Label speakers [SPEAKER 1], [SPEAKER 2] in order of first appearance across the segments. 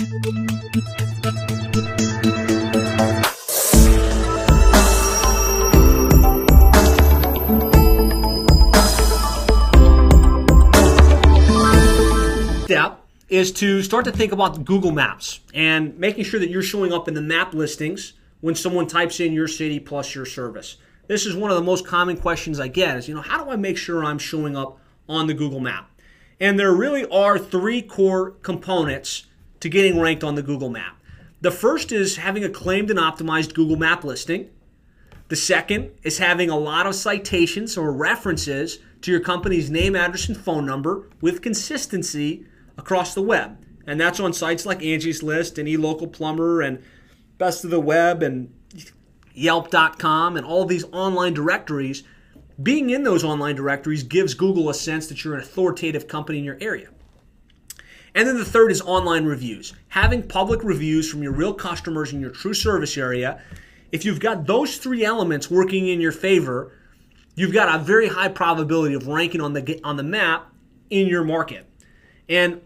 [SPEAKER 1] Step is to start to think about Google Maps and making sure that you're showing up in the map listings when someone types in your city plus your service. This is one of the most common questions I get is, how do I make sure I'm showing up on the Google map? And there really are three core components to getting ranked on the Google map. The first is having a claimed and optimized Google map listing. The second is having a lot of citations or references to your company's name, address, and phone number with consistency across the web. And that's on sites like Angie's List and eLocal Plumber and Best of the Web and Yelp.com and all these online directories. Being in those online directories gives Google a sense that you're an authoritative company in your area. And then the third is online reviews. Having public reviews from your real customers in your true service area. If you've got those three elements working in your favor, you've got a very high probability of ranking on the map in your market. And,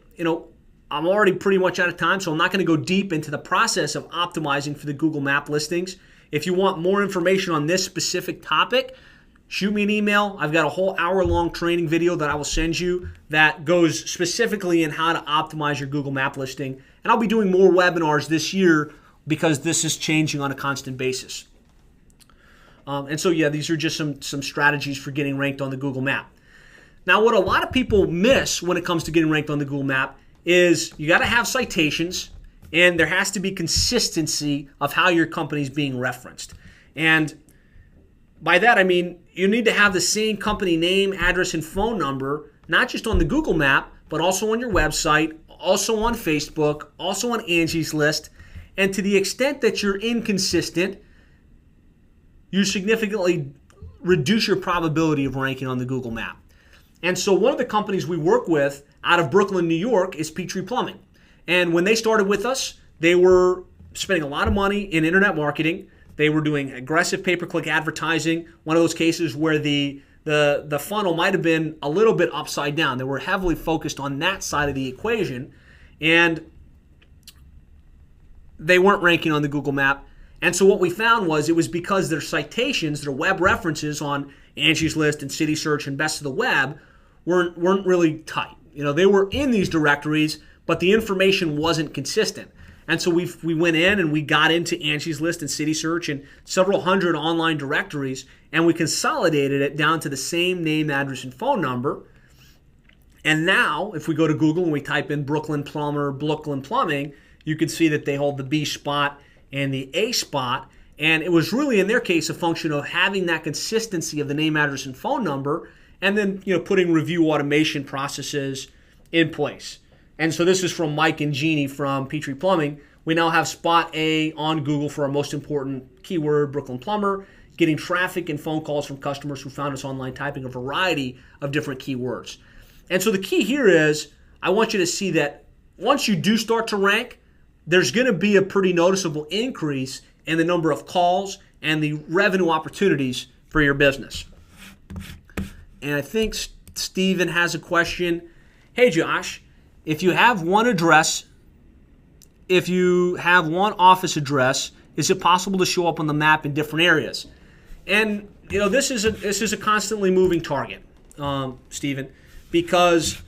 [SPEAKER 1] I'm already pretty much out of time, so I'm not going to go deep into the process of optimizing for the Google Map listings. If you want more information on this specific topic, shoot me an email. I've got a whole hour-long training video that I will send you that goes specifically in how to optimize your Google Map listing. And I'll be doing more webinars this year because this is changing on a constant basis. These are just some strategies for getting ranked on the Google Map. Now, what a lot of people miss when it comes to getting ranked on the Google Map is you got to have citations and there has to be consistency of how your company's being referenced. And by that, I mean you need to have the same company name, address, and phone number, not just on the Google Map, but also on your website, also on Facebook, also on Angie's List. And to the extent that you're inconsistent, you significantly reduce your probability of ranking on the Google Map. And so one of the companies we work with out of Brooklyn, New York is Petrie Plumbing. And when they started with us, they were spending a lot of money in internet marketing. They were doing aggressive pay-per-click advertising, one of those cases where the funnel might have been a little bit upside down. They were heavily focused on that side of the equation, and they weren't ranking on the Google Map. And so what we found was it was because their citations, their web references on Angie's List and City Search and Best of the Web weren't really tight. They were in these directories, but the information wasn't consistent. And so we went in and we got into Angie's List and City Search and several hundred online directories, and we consolidated it down to the same name, address, and phone number. And now, if we go to Google and we type in Brooklyn Plumber, Brooklyn Plumbing, you can see that they hold the B spot and the A spot. And it was really, in their case, a function of having that consistency of the name, address, and phone number, and then putting review automation processes in place. And so this is from Mike and Jeannie from Petrie Plumbing. We now have spot A on Google for our most important keyword, Brooklyn Plumber, getting traffic and phone calls from customers who found us online typing a variety of different keywords. And so the key here is I want you to see that once you do start to rank, there's going to be a pretty noticeable increase in the number of calls and the revenue opportunities for your business. And I think Steven has a question. Hey, Josh, if you have one office address, is it possible to show up on the map in different areas? And this is a constantly moving target, Steven, because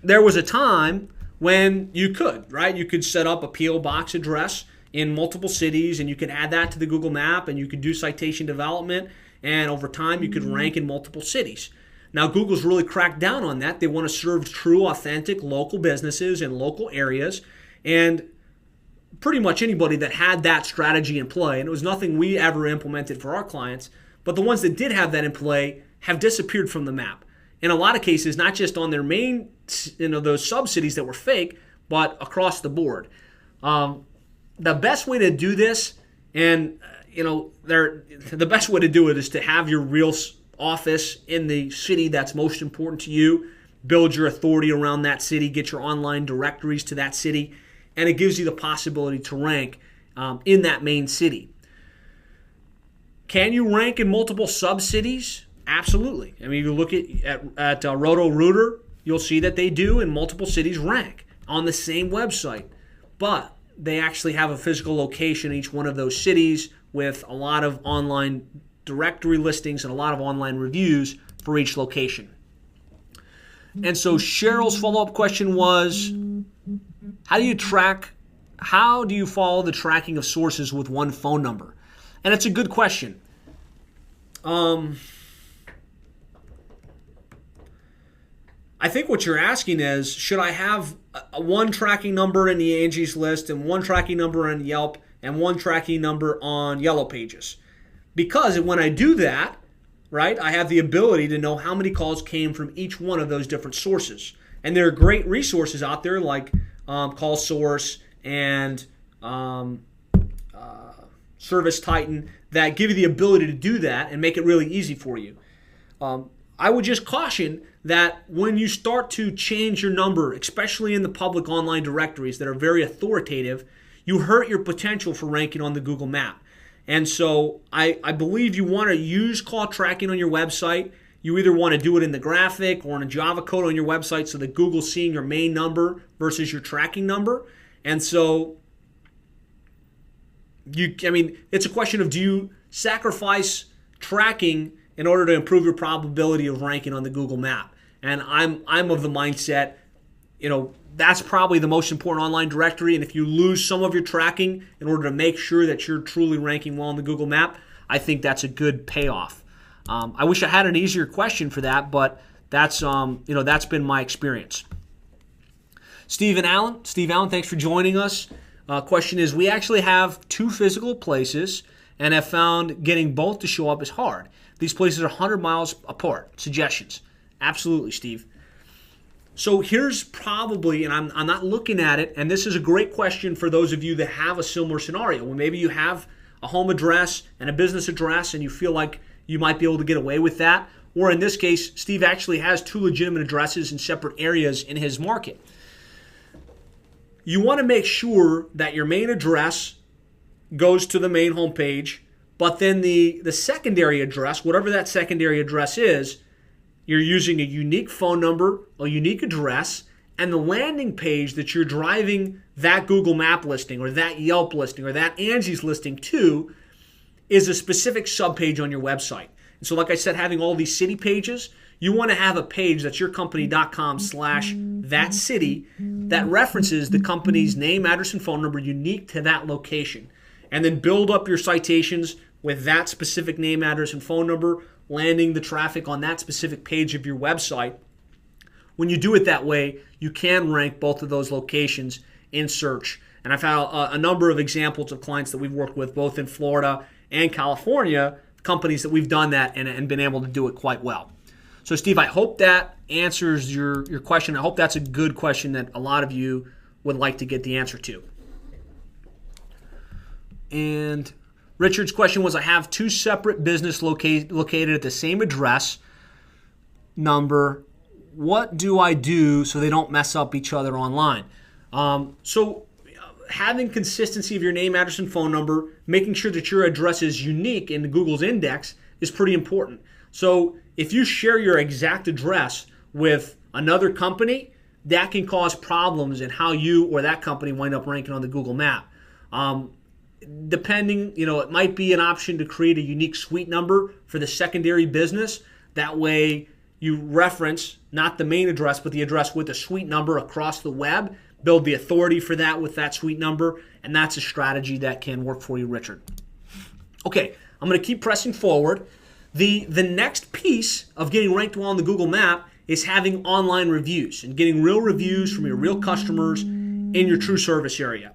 [SPEAKER 1] there was a time when you could, right? You could set up a P.O. box address in multiple cities, and you could add that to the Google Map, and you could do citation development, and over time you could rank in multiple cities. Now, Google's really cracked down on that. They want to serve true, authentic local businesses in local areas, and pretty much anybody that had that strategy in play, and it was nothing we ever implemented for our clients, but the ones that did have that in play have disappeared from the map. In a lot of cases, not just on their main, those sub-cities that were fake, but across the board. The best way to do this, and the best way to do it is to have your real office in the city that's most important to you, build your authority around that city, get your online directories to that city, and it gives you the possibility to rank in that main city. Can you rank in multiple sub-cities? Absolutely. I mean, you look at Roto-Rooter, you'll see that they do in multiple cities rank on the same website. but they actually have a physical location in each one of those cities with a lot of online directory listings and a lot of online reviews for each location. And so Cheryl's follow-up question was, how do you follow the tracking of sources with one phone number? And it's a good question. I think what you're asking is, should I have one tracking number in the Angie's List and one tracking number on Yelp and one tracking number on Yellow Pages? Because when I do that, right, I have the ability to know how many calls came from each one of those different sources. And there are great resources out there like Call Source and Service Titan that give you the ability to do that and make it really easy for you. I would just caution that when you start to change your number, especially in the public online directories that are very authoritative, you hurt your potential for ranking on the Google map. And so I believe you want to use call tracking on your website. You either want to do it in the graphic or in a Java code on your website so that Google's seeing your main number versus your tracking number. And so it's a question of, do you sacrifice tracking in order to improve your probability of ranking on the Google map? And I'm of the mindset, that's probably the most important online directory. And if you lose some of your tracking in order to make sure that you're truly ranking well on the Google map, I think that's a good payoff. I wish I had an easier question for that, but that's been my experience. Steve Allen, thanks for joining us. Question is, we actually have two physical places and have found getting both to show up is hard. These places are 100 miles apart. Suggestions? Absolutely, Steve. So here's probably, and I'm not looking at it, and this is a great question for those of you that have a similar scenario. When maybe you have a home address and a business address and you feel like you might be able to get away with that. Or in this case, Steve actually has two legitimate addresses in separate areas in his market. You want to make sure that your main address goes to the main homepage, but then the secondary address, whatever that secondary address is, you're using a unique phone number, a unique address, and the landing page that you're driving that Google Map listing or that Yelp listing or that Angie's listing to is a specific subpage on your website. And so like I said, having all these city pages, you want to have a page that's yourcompany.com/that city that references the company's name, address, and phone number unique to that location. And then build up your citations with that specific name, address, and phone number, landing the traffic on that specific page of your website. When you do it that way, you can rank both of those locations in search. And I've had a number of examples of clients that we've worked with, both in Florida and California, companies that we've done that and been able to do it quite well. So, Steve, I hope that answers your question. I hope that's a good question that a lot of you would like to get the answer to. And Richard's question was, I have two separate business located at the same address number. What do I do so they don't mess up each other online? So having consistency of your name, address, and phone number, making sure that your address is unique in Google's index is pretty important. So if you share your exact address with another company, that can cause problems in how you or that company wind up ranking on the Google map. Depending, it might be an option to create a unique suite number for the secondary business. That way you reference not the main address, but the address with a suite number across the web. Build the authority for that with that suite number, and that's a strategy that can work for you, Richard. Okay, I'm going to keep pressing forward. The next piece of getting ranked well on the Google map is having online reviews and getting real reviews from your real customers in your true service area.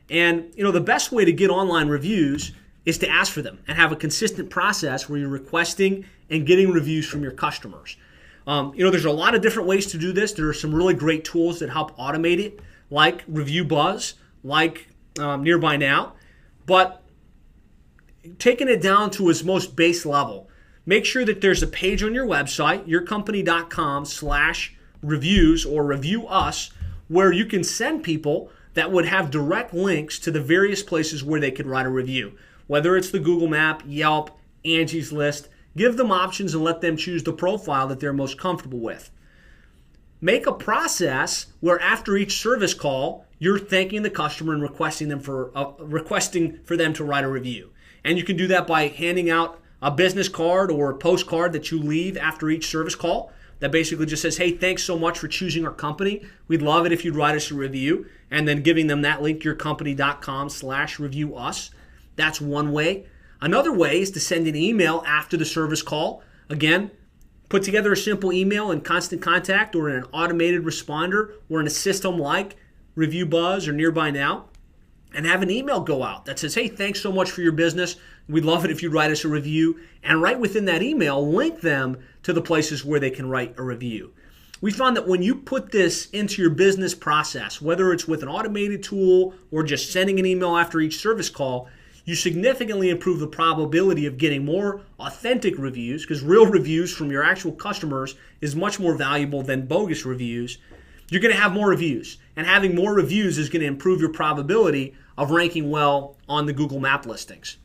[SPEAKER 1] And the best way to get online reviews is to ask for them and have a consistent process where you're requesting and getting reviews from your customers. There's a lot of different ways to do this. There are some really great tools that help automate it, like Review Buzz, like Nearby Now. But taking it down to its most base level, make sure that there's a page on your website, yourcompany.com/reviews or Review Us, where you can send people that would have direct links to the various places where they could write a review. Whether it's the Google Map, Yelp, Angie's List, give them options and let them choose the profile that they're most comfortable with. Make a process where after each service call, you're thanking the customer and requesting for them to write a review. And you can do that by handing out a business card or a postcard that you leave after each service call that basically just says, hey, thanks so much for choosing our company. We'd love it if you'd write us a review, and then giving them that link, yourcompany.com/review us. That's one way. Another way is to send an email after the service call. Again, put together a simple email in Constant Contact or in an automated responder or in a system like Review Buzz or Nearby Now, and have an email go out that says, hey, thanks so much for your business. We'd love it if you'd write us a review. And right within that email, link them to the places where they can write a review. We found that when you put this into your business process, whether it's with an automated tool or just sending an email after each service call, you significantly improve the probability of getting more authentic reviews, because real reviews from your actual customers is much more valuable than bogus reviews. You're going to have more reviews, and having more reviews is going to improve your probability of ranking well on the Google Map listings.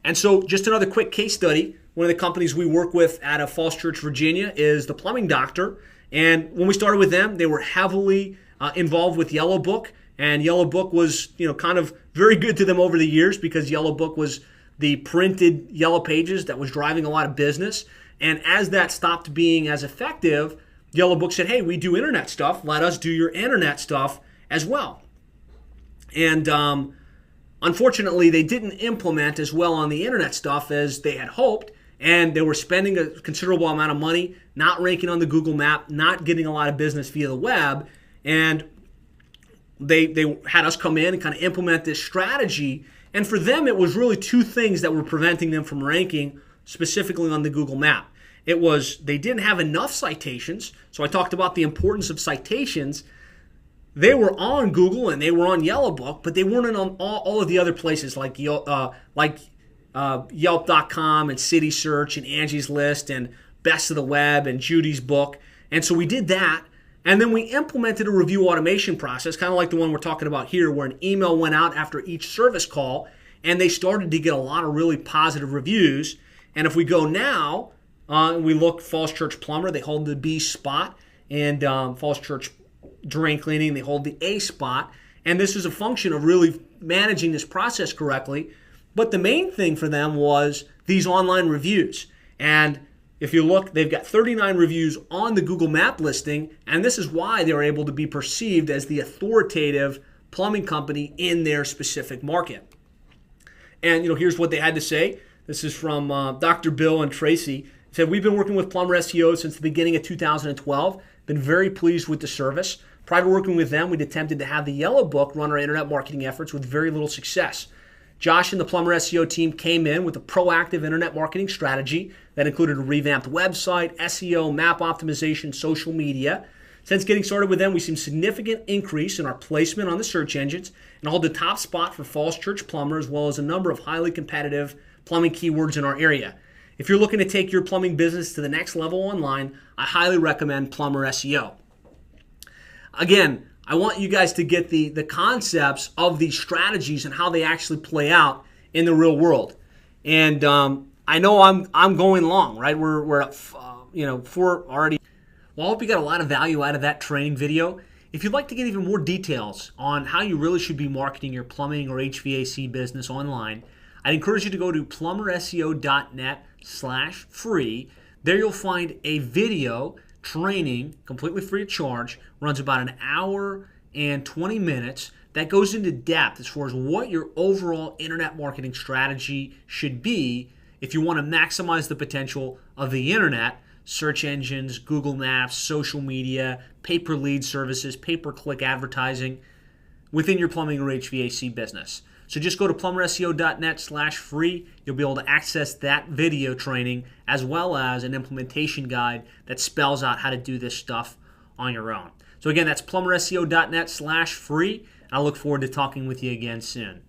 [SPEAKER 1] And so just another quick case study, one of the companies we work with out of Falls Church, Virginia is the Plumbing Doctor. And when we started with them, they were heavily involved with Yellow Book. And Yellow Book was, kind of very good to them over the years, because Yellow Book was the printed yellow pages that was driving a lot of business. And as that stopped being as effective, Yellow Book said, hey, we do internet stuff. Let us do your internet stuff as well. And unfortunately, they didn't implement as well on the internet stuff as they had hoped. And they were spending a considerable amount of money, not ranking on the Google Map, not getting a lot of business via the web. And they had us come in and kind of implement this strategy. And for them, it was really two things that were preventing them from ranking specifically on the Google Map. It was they didn't have enough citations. So I talked about the importance of citations. They were on Google and they were on Yellow Book, but they weren't on all of the other places like Yelp.com and City Search and Angie's List and Best of the Web and Judy's Book. And so we did that. And then we implemented a review automation process, kind of like the one we're talking about here, where an email went out after each service call, and they started to get a lot of really positive reviews. And if we go now, we look Falls Church Plumber, they hold the B spot, and Falls Church Drain Cleaning, they hold the A spot. And this is a function of really managing this process correctly. But the main thing for them was these online reviews. And if you look, they've got 39 reviews on the Google Map listing, and this is why they were able to be perceived as the authoritative plumbing company in their specific market. And here's what they had to say. This is from Dr. Bill and Tracy. It said, we've been working with Plumber SEO since the beginning of 2012. Been very pleased with the service. Prior to working with them, we'd attempted to have the Yellow Book run our internet marketing efforts with very little success. Josh and the Plumber SEO team came in with a proactive internet marketing strategy that included a revamped website, SEO, map optimization, social media. Since getting started with them, we've seen significant increase in our placement on the search engines and hold the top spot for Falls Church Plumber, as well as a number of highly competitive plumbing keywords in our area. If you're looking to take your plumbing business to the next level online, I highly recommend Plumber SEO. Again, I want you guys to get the concepts of these strategies and how they actually play out in the real world. And I know I'm going long, right? We're at 4 already. Well, I hope you got a lot of value out of that training video. If you'd like to get even more details on how you really should be marketing your plumbing or HVAC business online, I'd encourage you to go to plumberseo.net/free. There you'll find a video training, completely free of charge, runs about an hour and 20 minutes, that goes into depth as far as what your overall internet marketing strategy should be if you want to maximize the potential of the internet, search engines, Google Maps, social media, pay-per-lead services, pay-per-click advertising within your plumbing or HVAC business. So just go to plumberseo.net/free. You'll be able to access that video training as well as an implementation guide that spells out how to do this stuff on your own. So again, that's plumberseo.net/free. I look forward to talking with you again soon.